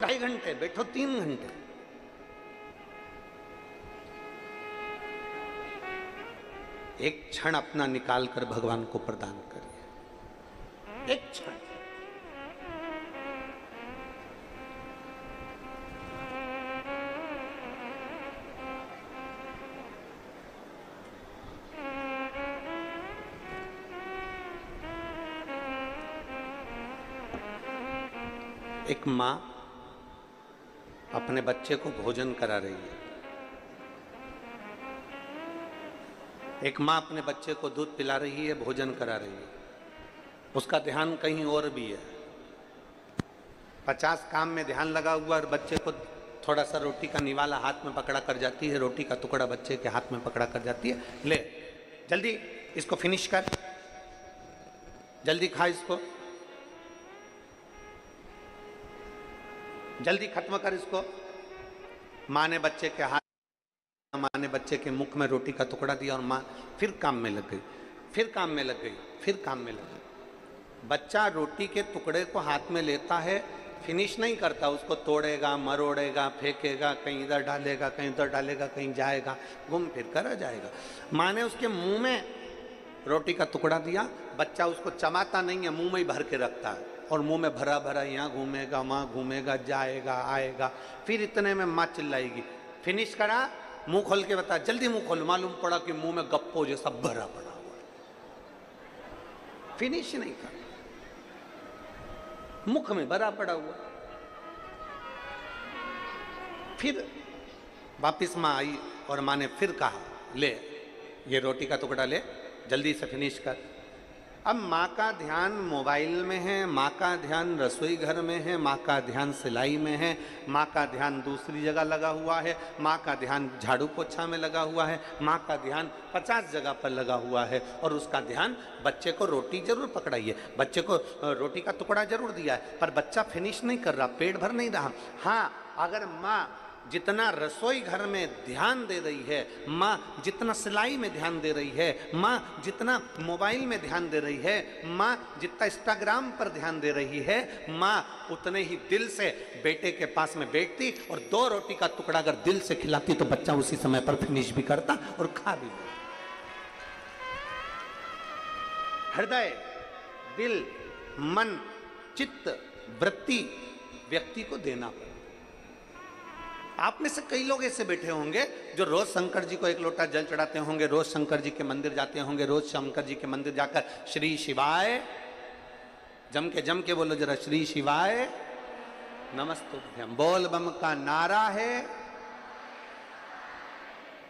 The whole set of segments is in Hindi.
2.5 घंटे बैठो, 3 घंटे। एक क्षण अपना निकाल कर भगवान को प्रदान करिए, एक क्षण। एक मां अपने बच्चे को भोजन करा रही है, एक मां अपने बच्चे को दूध पिला रही है, भोजन करा रही है, उसका ध्यान कहीं और भी है। 50 काम में ध्यान लगा हुआ और बच्चे को थोड़ा सा रोटी का निवाला हाथ में पकड़ा कर जाती है, रोटी का टुकड़ा बच्चे के हाथ में पकड़ा कर जाती है, ले जल्दी इसको फिनिश कर, जल्दी खा इसको, जल्दी खत्म कर इसको। माँ ने बच्चे के हाथ, माँ ने बच्चे के मुख में रोटी का टुकड़ा दिया और माँ फिर काम में लग गई, फिर काम में लग गई, फिर काम में लग गई। बच्चा रोटी के टुकड़े को हाथ में लेता है, फिनिश नहीं करता, उसको तोड़ेगा, मरोड़ेगा, फेंकेगा, कहीं इधर डालेगा, कहीं उधर डालेगा, कहीं जाएगा, घूम फिर कर आ जाएगा। माँ ने उसके मुंह में रोटी का टुकड़ा दिया, बच्चा उसको चबाता नहीं है, मुंह में ही भर के रखता है और मुंह में भरा भरा यहाँ घूमेगा, वहाँ घूमेगा, जाएगा, आएगा। फिर इतने में माँ चिल्लाएगी, फिनिश करा, मुंह खोल के बता, जल्दी मुंह खोल। मालूम पड़ा कि मुंह में गप्पो जैसा भरा पड़ा हुआ है, फिनिश नहीं कर, मुख में भरा पड़ा हुआ। फिर वापिस माँ आई और माँ ने फिर कहा, ले ये रोटी का टुकड़ा ले, जल्दी से फिनिश कर। अब माँ का ध्यान मोबाइल में है, माँ का ध्यान रसोई घर में है, माँ का ध्यान सिलाई में है, माँ का ध्यान दूसरी जगह लगा हुआ है, माँ का ध्यान झाड़ू पोछा में लगा हुआ है, माँ का ध्यान 50 जगह पर लगा हुआ है और उसका ध्यान बच्चे को रोटी जरूर पकड़ाई है, बच्चे को रोटी का टुकड़ा जरूर दिया है, पर बच्चा फिनिश नहीं कर रहा, पेट भर नहीं रहा। हाँ, अगर माँ जितना रसोई घर में ध्यान दे रही है, माँ जितना सिलाई में ध्यान दे रही है, माँ जितना मोबाइल में ध्यान दे रही है, माँ जितना इंस्टाग्राम पर ध्यान दे रही है, माँ उतने ही दिल से बेटे के पास में बैठती और 2 रोटी का टुकड़ा अगर दिल से खिलाती तो बच्चा उसी समय पर फिनिश भी करता और खा भी लेता। हृदय, दिल, मन, चित्त, वृत्ति व्यक्ति को देना पड़े। आप में से कई लोग ऐसे बैठे होंगे जो रोज शंकर जी को 1 लोटा जल चढ़ाते होंगे, रोज शंकर जी के मंदिर जाते होंगे, रोज शंकर जी के मंदिर जाकर श्री शिवाय, जम के बोलो जरा, श्री शिवाय नमस्तुभ्यम, बोल बम का नारा है।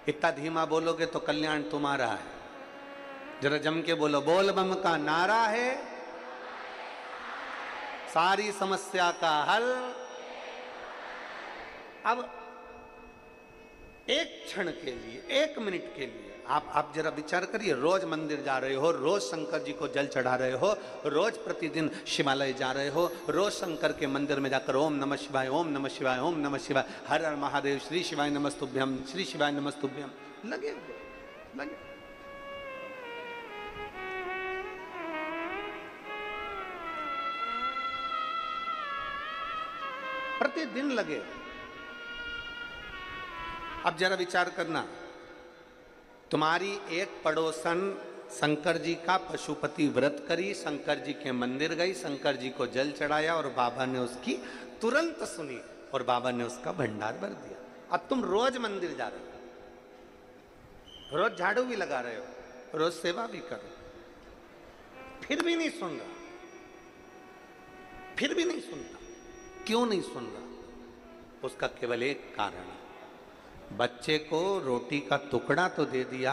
इतना धीमा बोलोगे तो कल्याण तुम्हारा है, जरा जम के बोलो, बोल बम का नारा है, सारी समस्या का हल। अब 1 क्षण के लिए, 1 मिनट के लिए आप जरा विचार करिए, रोज मंदिर जा रहे हो, रोज शंकर जी को जल चढ़ा रहे हो, रोज प्रतिदिन शिवालय जा रहे हो, रोज शंकर के मंदिर में जाकर ओम नमः शिवाय, ओम नमः शिवाय, ओम नमः शिवाय, हर हर महादेव, श्री शिवाय नमस्तुभ्यम, श्री शिवाय नमस्तुभ्यम लगे। प्रतिदिन लगे। अब जरा विचार करना, तुम्हारी एक पड़ोसन शंकर जी का पशुपति व्रत करी, शंकर जी के मंदिर गई, शंकर जी को जल चढ़ाया और बाबा ने उसकी तुरंत सुनी और बाबा ने उसका भंडार भर दिया। अब तुम रोज मंदिर जा रहे हो, रोज झाड़ू भी लगा रहे हो, रोज सेवा भी करो, फिर भी नहीं सुन रहा, फिर भी नहीं सुनता। क्यों नहीं सुन रहा? उसका केवल एक कारण है, बच्चे को रोटी का टुकड़ा तो दे दिया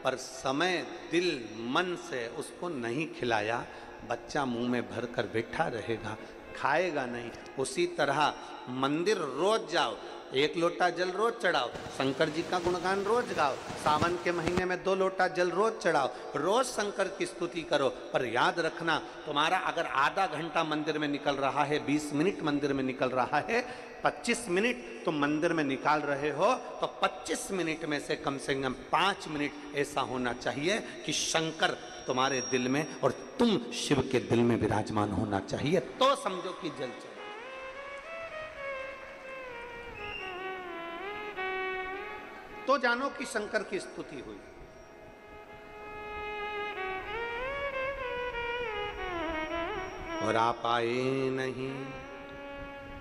पर समय, दिल, मन से उसको नहीं खिलाया। बच्चा मुंह में भर कर बैठा रहेगा, खाएगा नहीं। उसी तरह मंदिर रोज जाओ, 1 लोटा जल रोज चढ़ाओ, शंकर जी का गुणगान रोज गाओ, सावन के महीने में 2 लोटा जल रोज चढ़ाओ, रोज शंकर की स्तुति करो। पर याद रखना, तुम्हारा अगर आधा घंटा मंदिर में निकल रहा है, 20 मिनट मंदिर में निकल रहा है, 25 मिनट तुम मंदिर में निकाल रहे हो, तो 25 मिनट में से कम 5 मिनट ऐसा होना चाहिए कि शंकर तुम्हारे दिल में और तुम शिव के दिल में विराजमान होना चाहिए, तो समझो कि जल चढ़ा। तो जानो कि शंकर की स्तुति हुई। और आप आए नहीं,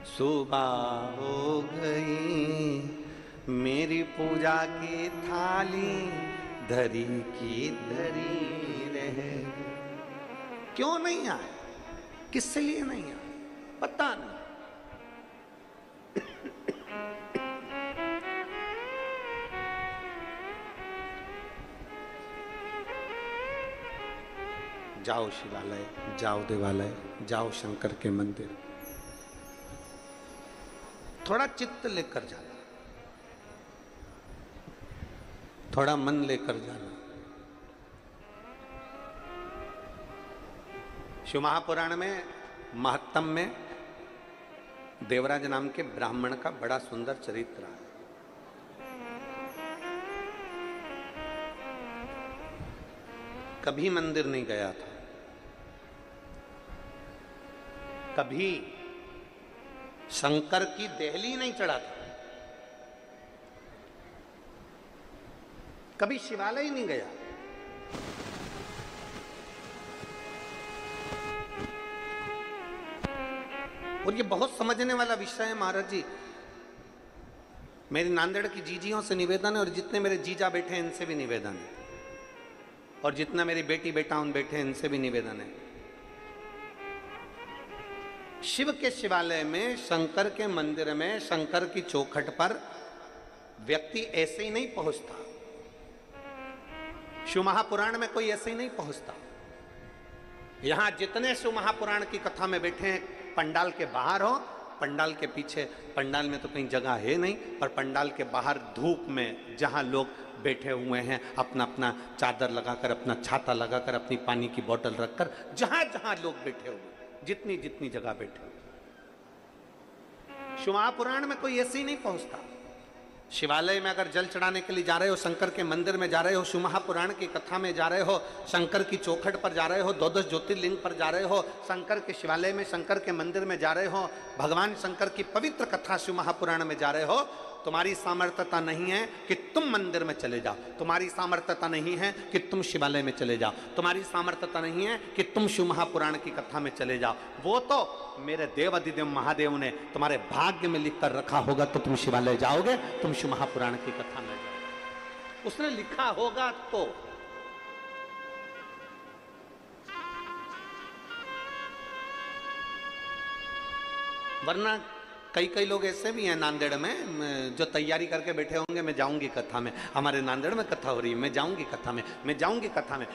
सुबह हो गई, मेरी पूजा की थाली धरी की धरी रहे। क्यों नहीं आए, किस लिए नहीं आए, पता नहीं। जाओ शिवालय, जाओ देवालय, जाओ शंकर के मंदिर, थोड़ा चित्त लेकर जाना, थोड़ा मन लेकर जाना। शिव महापुराण में महत्तम में देवराज नाम के ब्राह्मण का बड़ा सुंदर चरित्र है। कभी मंदिर नहीं गया था, कभी शंकर की देहली नहीं चढ़ा था, कभी शिवालय नहीं गया। और ये बहुत समझने वाला विषय है महाराज जी। मेरी नांदेड़ की जीजियों से निवेदन है, और जितने मेरे जीजा बैठे हैं इनसे भी निवेदन है, और जितना मेरी बेटी बेटा उन बैठे हैं इनसे भी निवेदन है। शिव के शिवालय में, शंकर के मंदिर में, शंकर की चौखट पर व्यक्ति ऐसे ही नहीं पहुंचता। शिव महापुराण में कोई ऐसे ही नहीं पहुंचता। यहां जितने शिव महापुराण की कथा में बैठे हैं, पंडाल के बाहर हो, पंडाल के पीछे, पंडाल में तो कहीं जगह है नहीं, पर पंडाल के बाहर धूप में जहां लोग बैठे हुए हैं, अपना अपना चादर लगाकर, अपना छाता लगाकर, अपनी पानी की बोतल रखकर, जहां जहां लोग बैठे हुए, जितनी जितनी जगह बैठे हुए, शिव महापुराण में कोई ऐसे ही नहीं पहुंचता। शिवालय में अगर जल चढ़ाने के लिए जा रहे हो, शंकर के मंदिर में जा रहे हो, शिव महापुराण की कथा में जा रहे हो, शंकर की चौखट पर जा रहे हो, 12 ज्योतिर्लिंग पर जा रहे हो, शंकर के शिवालय में, शंकर के मंदिर में जा रहे हो, भगवान शंकर की पवित्र कथा शिव महापुराण में जा रहे हो, तुम्हारी सामर्थ्यता नहीं है कि तुम मंदिर में चले जाओ, तुम्हारी सामर्थ्यता नहीं है कि तुम शिवालय में चले जाओ, तुम्हारी सामर्थ्यता नहीं है कि तुम शिव महापुराण की कथा में चले जाओ। वो तो मेरे देव अधिदेव महादेव ने तुम्हारे भाग्य में लिख कर रखा होगा, तो तुम शिवालय जाओगे, तुम शिव महापुराण की कथा में जाओगे, उसने लिखा होगा तो। वरना कई कई लोग ऐसे भी हैं नांदेड़ में जो तैयारी करके बैठे होंगे, मैं जाऊंगी कथा में, हमारे नांदेड़ में कथा हो रही है, मैं जाऊंगी कथा में, मैं जाऊंगी कथा में।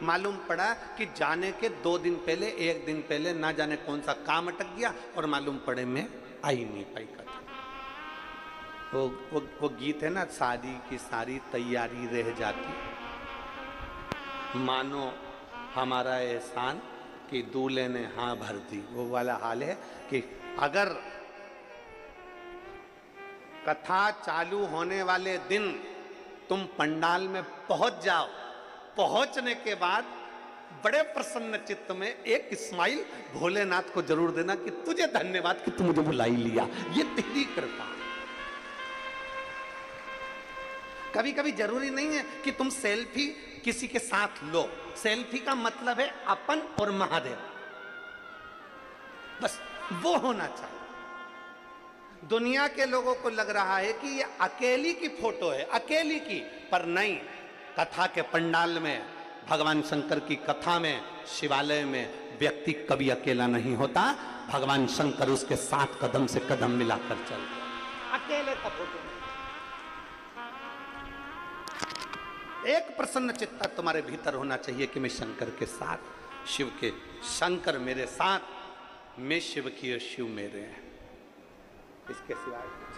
मालूम पड़ा कि जाने के 2 दिन पहले, 1 दिन पहले ना जाने कौन सा काम अटक गया, और मालूम पड़े मैं आ ही नहीं पाई कथा। वो गीत है ना, शादी की सारी तैयारी रह जाती, मानो हमारा एहसान कि दूल्हे ने हाँ भर दी, वो वाला हाल है कि अगर कथा चालू होने वाले दिन तुम पंडाल में पहुंच जाओ, पहुंचने के बाद बड़े प्रसन्न चित्त में एक स्माइल भोलेनाथ को जरूर देना कि तुझे धन्यवाद कि तू मुझे बुला ही लिया, ये तेरी कृपा। कभी कभी जरूरी नहीं है कि तुम सेल्फी किसी के साथ लो, सेल्फी का मतलब है अपन और महादेव, बस वो होना चाहिए। दुनिया के लोगों को लग रहा है कि ये अकेली की फोटो है, अकेली की, पर नहीं। कथा के पंडाल में, भगवान शंकर की कथा में, शिवालय में व्यक्ति कभी अकेला नहीं होता, भगवान शंकर उसके साथ कदम से कदम मिलाकर चलते, अकेले का फोटो नहीं। एक प्रसन्न चित्ता तुम्हारे भीतर होना चाहिए कि मैं शंकर के साथ, शिव के, शंकर मेरे साथ, मैं शिव की और शिव मेरे हैं, इसके सिवाय कुछ।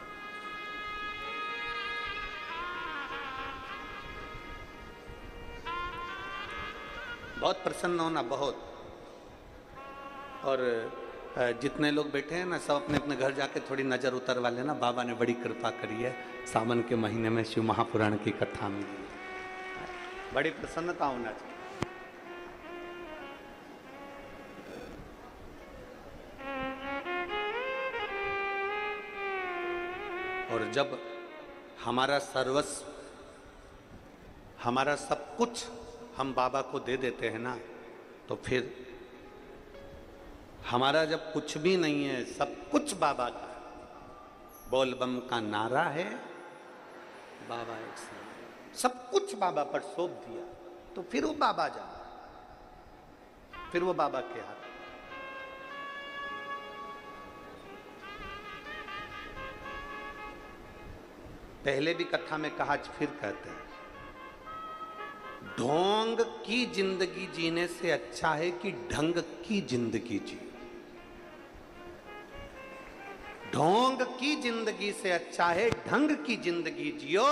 बहुत प्रसन्न होना, बहुत। और जितने लोग बैठे हैं ना, सब अपने अपने घर जाके थोड़ी नजर उतरवा लेना, बाबा ने बड़ी कृपा करी है, सावन के महीने में शिव महापुराण की कथा में बड़ी प्रसन्नता होना चाहिए। और जब हमारा सर्वस्व हमारा सब कुछ हम बाबा को दे देते हैं ना, तो फिर हमारा जब कुछ भी नहीं है, सब कुछ बाबा का है, बोल बम का नारा है, बाबा एक साथ, सब कुछ बाबा पर सौंप दिया, तो फिर वो बाबा जाना, फिर वो बाबा के हाथ। पहले भी कथा में कहा, आज फिर कहते हैं, ढोंग की जिंदगी जीने से अच्छा है कि ढंग की जिंदगी जियो। ढोंग की जिंदगी से अच्छा है ढंग की जिंदगी जियो।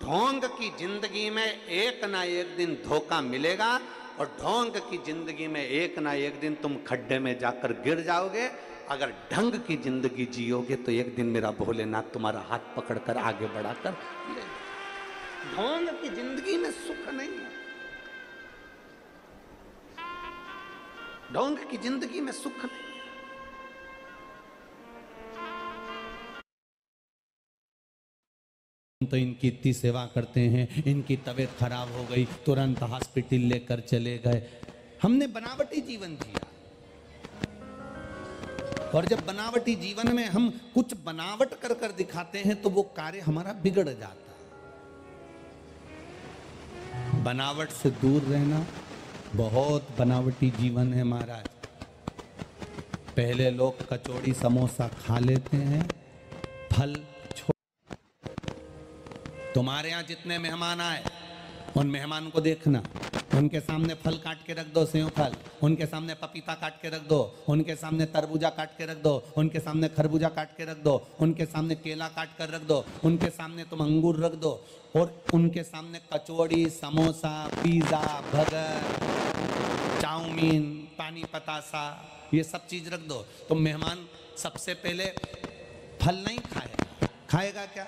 ढोंग की जिंदगी में एक ना एक दिन धोखा मिलेगा, और ढोंग की जिंदगी में एक ना एक दिन तुम खड्डे में जाकर गिर जाओगे। अगर ढंग की जिंदगी जियोगे तो एक दिन मेरा भोलेनाथ तुम्हारा हाथ पकड़कर आगे बढ़ाकर ले। ढोंग की जिंदगी में सुख नहीं है, ढोंग की जिंदगी में सुख नहीं है। तो इनकी इतनी सेवा करते हैं, इनकी तबीयत खराब हो गई, तुरंत हॉस्पिटल लेकर चले गए। हमने बनावटी जीवन जिया, और जब बनावटी जीवन में हम कुछ बनावट कर कर दिखाते हैं तो वो कार्य हमारा बिगड़ जाता है। बनावट से दूर रहना, बहुत बनावटी जीवन है महाराज। पहले लोग कचौड़ी समोसा खा लेते हैं, फल छोड़। तुम्हारे यहाँ जितने मेहमान आए, उन मेहमान को देखना, उनके सामने फल काट के रख दो, सेव फल, उनके सामने पपीता काट के रख दो, उनके सामने तरबूजा काट के रख दो, उनके सामने खरबूजा काट के रख दो, उनके सामने केला काट कर रख दो, उनके सामने तुम अंगूर रख दो, और उनके सामने कचौड़ी, समोसा, पिज़्ज़ा, बर्गर, चाउमीन, पानी पतासा, ये सब चीज़ रख दो। तो मेहमान सबसे पहले फल नहीं खाएगा, खाएगा क्या?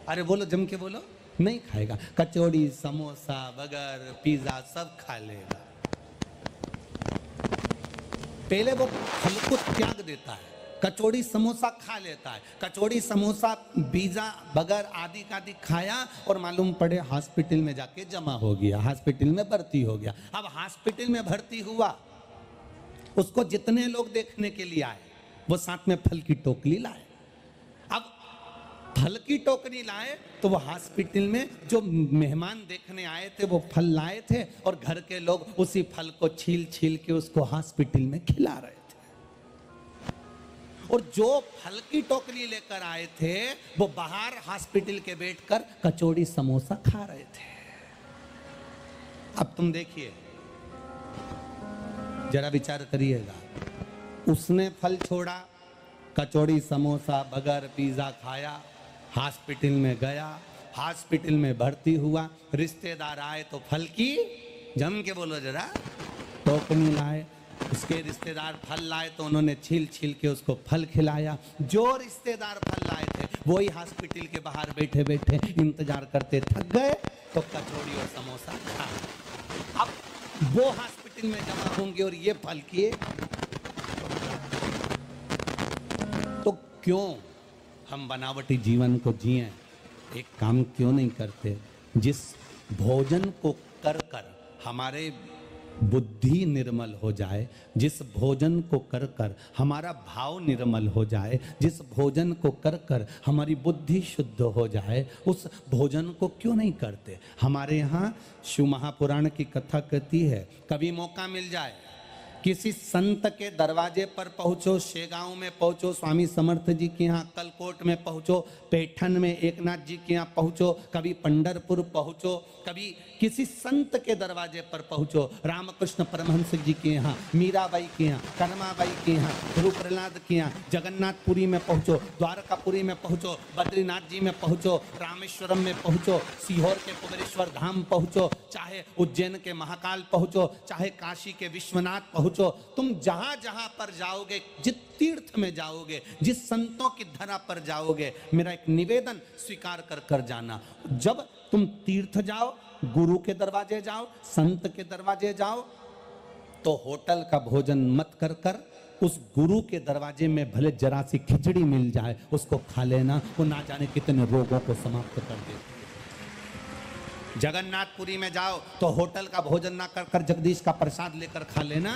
अरे बोलो, जम के बोलो, नहीं खाएगा। कचौड़ी, समोसा, बर्गर, पिज़्ज़ा सब खा लेगा। पहले वो फल को त्याग देता है, कचौड़ी समोसा खा लेता है। कचौड़ी समोसा, पिज़्ज़ा, बर्गर आदि का आदि खाया, और मालूम पड़े हॉस्पिटल में जाके जमा हो गया, हॉस्पिटल में भर्ती हो गया। अब हॉस्पिटल में भर्ती हुआ, उसको जितने लोग देखने के लिए आए, वो साथ में फल की टोकरी लाए। अब फल की टोकरी लाए तो वो हॉस्पिटल में जो मेहमान देखने आए थे वो फल लाए थे, और घर के लोग उसी फल को छील छील के उसको हॉस्पिटल में खिला रहे थे। और जो फल की टोकरी लेकर आए थे वो बाहर हॉस्पिटल के बैठकर कचौड़ी समोसा खा रहे थे। अब तुम देखिए, जरा विचार करिएगा, उसने फल छोड़ा, कचौड़ी समोसा बर्गर पिज़्ज़ा खाया, हॉस्पिटल में गया, हॉस्पिटल में भर्ती हुआ, रिश्तेदार आए तो फल की, जम के बोलो जरा, टोकरी लाए, उसके रिश्तेदार फल लाए तो उन्होंने छील छील के उसको फल खिलाया। जो रिश्तेदार फल लाए थे वही हॉस्पिटल के बाहर बैठे बैठे इंतजार करते थक गए तो कचौड़ी और समोसा खा। अब वो हॉस्पिटल में जमा होंगे और ये फल किए, तो क्यों हम बनावटी जीवन को जिए? एक काम क्यों नहीं करते, जिस भोजन को कर कर हमारे बुद्धि निर्मल हो जाए, जिस भोजन को कर कर हमारा भाव निर्मल हो जाए, जिस भोजन को कर कर हमारी बुद्धि शुद्ध हो जाए, उस भोजन को क्यों नहीं करते? हमारे यहाँ शिव महापुराण की कथा कहती है, कभी मौका मिल जाए किसी संत के दरवाजे पर पहुंचो, शेगांव में पहुंचो, स्वामी समर्थ जी के यहाँ, कलकोट में पहुंचो, पैठन में एकनाथ जी के यहाँ पहुंचो, कभी पंढरपुर पहुंचो, कभी किसी संत के दरवाजे पर पहुंचो, रामकृष्ण परमहंस जी के यहाँ, मीराबाई के यहाँ, कनमाबाई के यहाँ, गुरु प्रहलाद के यहाँ, जगन्नाथपुरी में पहुंचो, द्वारकापुरी में पहुंचो, बद्रीनाथ जी में पहुंचो, रामेश्वरम में पहुंचो, सीहोर के कुबेरेश्वर धाम पहुंचो, चाहे उज्जैन के महाकाल पहुंचो, चाहे काशी के विश्वनाथ पहुंचो, तुम जहां जहां पर जाओगे, जिस तीर्थ में जाओगे, जिस संतों की धरा पर जाओगे, मेरा एक निवेदन स्वीकार कर कर जाना। जब तुम तीर्थ जाओ, गुरु के दरवाजे जाओ, संत के दरवाजे जाओ, तो होटल का भोजन मत कर कर उस गुरु के दरवाजे में भले जरा सी खिचड़ी मिल जाए उसको खा लेना, वो ना जाने कितने रोगों को समाप्त कर देती है। जगन्नाथपुरी में जाओ तो होटल का भोजन ना कर कर जगदीश का प्रसाद लेकर खा लेना,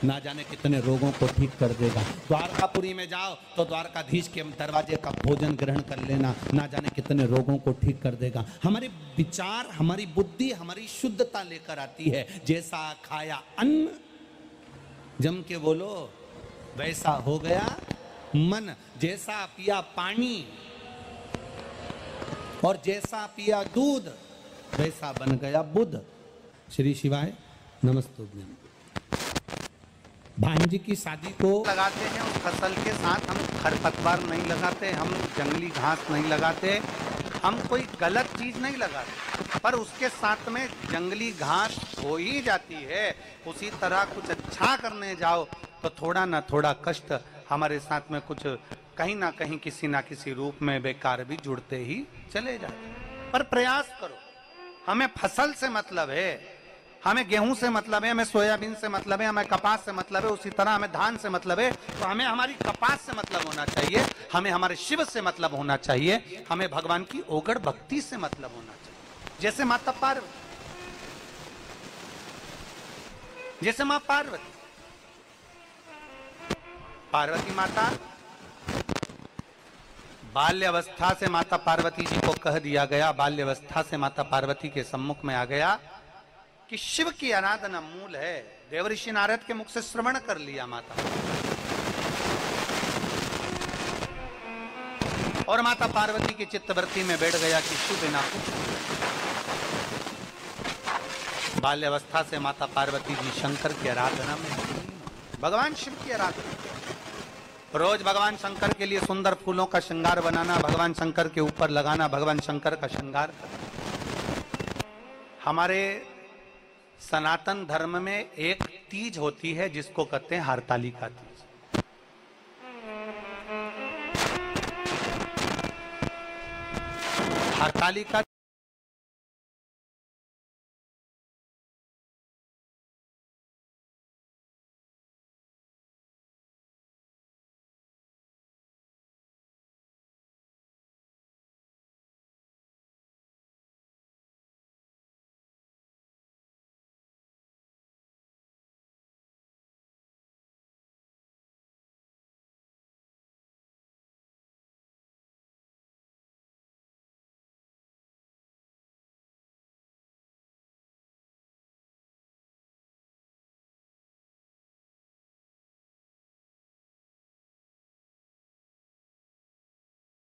ना जाने कितने रोगों को ठीक कर देगा। द्वारकापुरी में जाओ तो द्वारकाधीश के दरवाजे का भोजन ग्रहण कर लेना, ना जाने कितने रोगों को ठीक कर देगा। हमारे विचार, हमारी बुद्धि, हमारी शुद्धता लेकर आती है। जैसा खाया अन्न, जम के बोलो, वैसा हो गया मन। जैसा पिया पानी और जैसा पिया दूध, वैसा बन गया बुद्ध। श्री शिवाय नमस्तुभ्यं। भांजी की शादी को लगाते हैं उस फसल के साथ हम खरपतवार नहीं लगाते, हम जंगली घास नहीं लगाते, हम कोई गलत चीज नहीं लगाते, पर उसके साथ में जंगली घास हो ही जाती है। उसी तरह कुछ अच्छा करने जाओ तो थोड़ा ना थोड़ा कष्ट हमारे साथ में कुछ कहीं ना कहीं किसी ना किसी रूप में बेकार भी जुड़ते ही चले जाते, पर प्रयास करो। हमें फसल से मतलब है, हमें गेहूं से मतलब है, हमें सोयाबीन से मतलब है, हमें कपास से मतलब है, उसी तरह हमें धान से मतलब है। तो हमें हमारी कपास से मतलब होना चाहिए, हमें हमारे शिव से मतलब होना चाहिए, हमें भगवान की ओगढ़ भक्ति से मतलब होना चाहिए। जैसे माता पार्वती, जैसे मां पार्वती, पार्वती माता बाल्यावस्था से माता पार्वती जी को कह दिया गया, बाल्यावस्था से माता पार्वती के सम्मुख में आ गया कि शिव की आराधना मूल है। देवऋषि नारद के मुख से श्रवण कर लिया माता, और माता पार्वती की चित्तवृत्ति में बैठ गया कि शिव बिना कुछ। बाल्यावस्था से माता पार्वती जी शंकर की आराधना में, भगवान शिव की आराधना, रोज भगवान शंकर के लिए सुंदर फूलों का श्रृंगार बनाना, भगवान शंकर के ऊपर लगाना, भगवान शंकर का श्रृंगार करना। हमारे सनातन धर्म में एक तीज होती है जिसको कहते हैं हरतालिका तीज। हरतालिका